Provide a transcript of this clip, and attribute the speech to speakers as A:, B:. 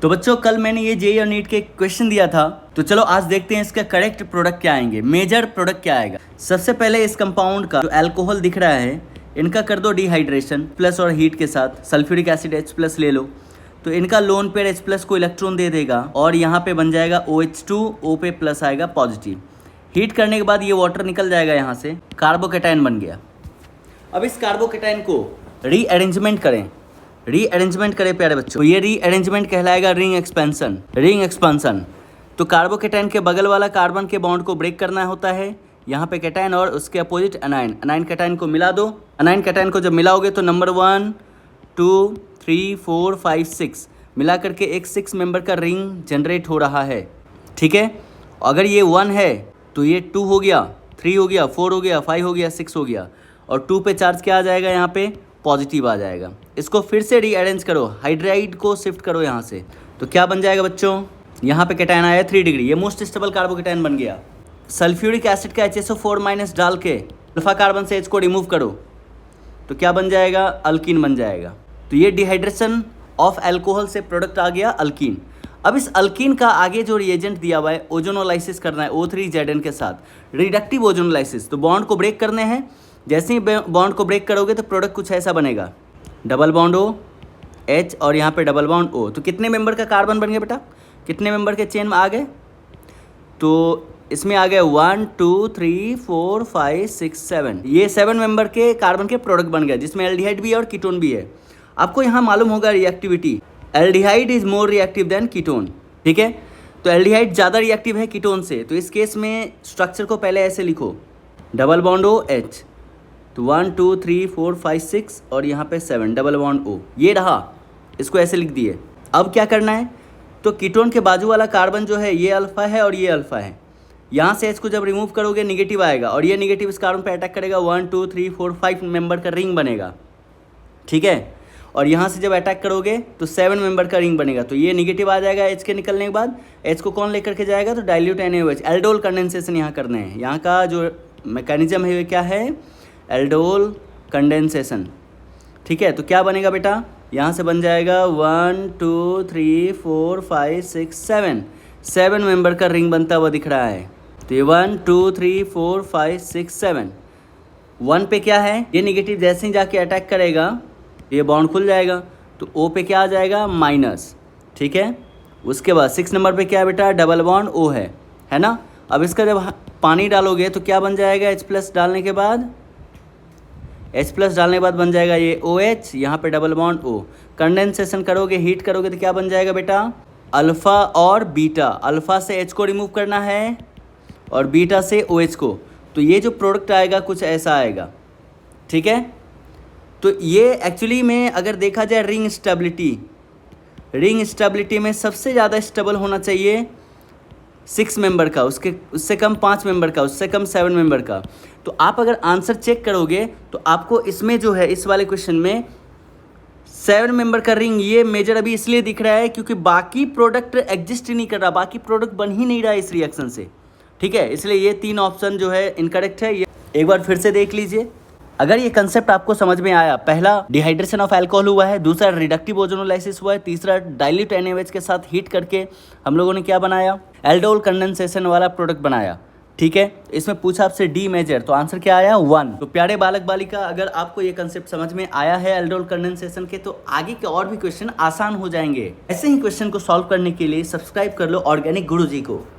A: तो बच्चों कल मैंने ये जेईई और नीट के क्वेश्चन दिया था, तो चलो आज देखते हैं इसका करेक्ट प्रोडक्ट क्या आएंगे, मेजर प्रोडक्ट क्या आएगा। सबसे पहले इस कंपाउंड का जो अल्कोहल दिख रहा है इनका कर दो डिहाइड्रेशन प्लस और हीट के साथ, सल्फ्यूरिक एसिड H+ ले लो, तो इनका लोन पेयर H+ को इलेक्ट्रॉन दे देगा और यहाँ पे बन जाएगा OH2, O पे प्लस आएगा पॉजिटिव। हीट करने के बाद ये वाटर निकल जाएगा, यहाँ से कार्बोकेटाइन बन गया। अब इस कार्बोकेटाइन को रीअरेंजमेंट करें प्यारे बच्चों, तो ये रीअरेंजमेंट कहलाएगा रिंग एक्सपेंशन। तो कार्बोकेटाइन के बगल वाला कार्बन के बॉन्ड को ब्रेक करना होता है, यहाँ पे कैटाइन और उसके अपोजिट अनाइन कैटाइन को मिला दो। अनाइन कैटाइन को जब मिलाओगे तो नंबर 1 2 3 4 5 6 मिला करके एक 6 मेंबर का रिंग जनरेट हो रहा है। ठीक है, अगर ये 1 है तो ये 2 हो गया, 3 हो गया, 4 हो गया, 5 हो गया, 6 हो गया, और 2 पे चार्ज क्या आ जाएगा, यहाँ पे पॉजिटिव आ जाएगा। इसको फिर से रीअरेंज करो, हाइड्राइड को शिफ्ट करो यहाँ से, तो क्या बन जाएगा बच्चों, यहाँ पे कैटाइन आया 3 डिग्री, ये मोस्ट स्टेबल कार्बोकेटाइन बन गया। सल्फ्यूरिक एसिड का HSO4- डाल के अल्फा कार्बन से H को रिमूव करो तो क्या बन जाएगा, अल्कीन बन जाएगा। तो ये डिहाइड्रेशन ऑफ अल्कोहल से प्रोडक्ट आ गया अल्कीन। अब इस अल्कीन का आगे जो रिएजेंट दिया हुआ है ओजोनोलाइसिस करना है O3Zn के साथ, रिडक्टिव ओजोनोलाइसिस। तो बॉन्ड को ब्रेक करने हैं, जैसे ही बॉन्ड को ब्रेक करोगे तो प्रोडक्ट कुछ ऐसा बनेगा, डबल बॉन्ड O H और यहाँ पे डबल बॉन्ड O। तो कितने मेंबर का कार्बन बन गया बेटा, कितने मेंबर के चेन में आ गए, तो इसमें आ गए 1 2 3 4 5 6 7, ये 7 मेंबर के कार्बन के प्रोडक्ट बन गया, जिसमें एल्डिहाइड भी है और कीटोन भी है। आपको यहाँ मालूम होगा reactivity, aldehyde is more reactive than ketone. ठीक है, तो एल्डिहाइड ज़्यादा रिएक्टिव है कीटोन से, तो इस केस में स्ट्रक्चर को पहले ऐसे लिखो, डबल बॉन्ड O H, तो 1 2 3 4 5 6 और यहाँ पे 7 डबल बॉन्ड O, ये रहा, इसको ऐसे लिख दिए। अब क्या करना है, तो कीटोन के बाजू वाला कार्बन जो है ये अल्फा है और ये अल्फा है, यहाँ से H को जब रिमूव करोगे निगेटिव आएगा और ये निगेटिव इस कार्बन पे अटैक करेगा, 1 2 3 4 5 मेंबर का रिंग बनेगा। ठीक है, और यहाँ से जब अटैक करोगे तो 7 मेंबर का रिंग बनेगा, तो ये निगेटिव आ जाएगा H के निकलने के बाद। H को कौन लेकर के जाएगा, तो डाइल्यूट NaOH, एल्डोल कंडेंसेशन यहाँ करने हैं। यहाँ का जो मैकेनिज्म है क्या है, एल्डोल कंडेंसेशन। ठीक है, तो क्या बनेगा बेटा, यहाँ से बन जाएगा 1 2 3 4 5 6 7 मेंबर का रिंग बनता हुआ दिख रहा है। तो ये 1 2 3 4 5 6 7, 1 पे क्या है, ये निगेटिव जैसे ही जाके अटैक करेगा ये बॉन्ड खुल जाएगा, तो O पे क्या आ जाएगा, माइनस। ठीक है, उसके बाद 6 नंबर पे क्या है बेटा, डबल बॉन्ड O है ना। अब इसका जब पानी डालोगे तो क्या बन जाएगा, H+ डालने के बाद बन जाएगा ये OH, यहाँ पे डबल बॉन्ड O। कंडेंसेशन करोगे, हीट करोगे तो क्या बन जाएगा बेटा, अल्फ़ा और बीटा। अल्फ़ा से H को रिमूव करना है और बीटा से OH को, तो ये जो प्रोडक्ट आएगा कुछ ऐसा आएगा। ठीक है, तो ये एक्चुअली में अगर देखा जाए रिंग स्टेबिलिटी में सबसे ज़्यादा स्टेबल होना चाहिए 6 मेंबर का, उससे कम 5 मेंबर का, उससे कम 7 मेंबर का। तो आप अगर आंसर चेक करोगे तो आपको इसमें जो है, इस वाले क्वेश्चन में 7 मेंबर का रिंग ये मेजर अभी इसलिए दिख रहा है क्योंकि बाकी प्रोडक्ट एग्जिस्ट ही नहीं कर रहा, बाकी प्रोडक्ट बन ही नहीं रहा इस रिएक्शन से। ठीक है, इसलिए ये 3 ऑप्शन जो है इनकरेक्ट है। ये एक बार फिर से देख लीजिए, अगर ये कंसेप्ट आपको समझ में आया, पहला डिहाइड्रेशन ऑफ अल्कोहल हुआ है, दूसरा रिडक्टिव ओजोनोलाइसिस हुआ है, तीसरा डाइल्यूट NaOH के साथ हीट करके हम लोगों ने क्या बनाया, एल्डोल कंडेंसेशन वाला प्रोडक्ट बनाया। ठीक है, इसमें पूछा आपसे डी मेजर, तो आंसर क्या आया, 1। तो प्यारे बालक बालिका, अगर आपको ये कंसेप्ट समझ में आया है एल्डोल कंडेंसेशन के, तो आगे के और भी क्वेश्चन आसान हो जाएंगे। ऐसे ही क्वेश्चन को सॉल्व करने के लिए सब्सक्राइब कर लो ऑर्गेनिक गुरुजी को।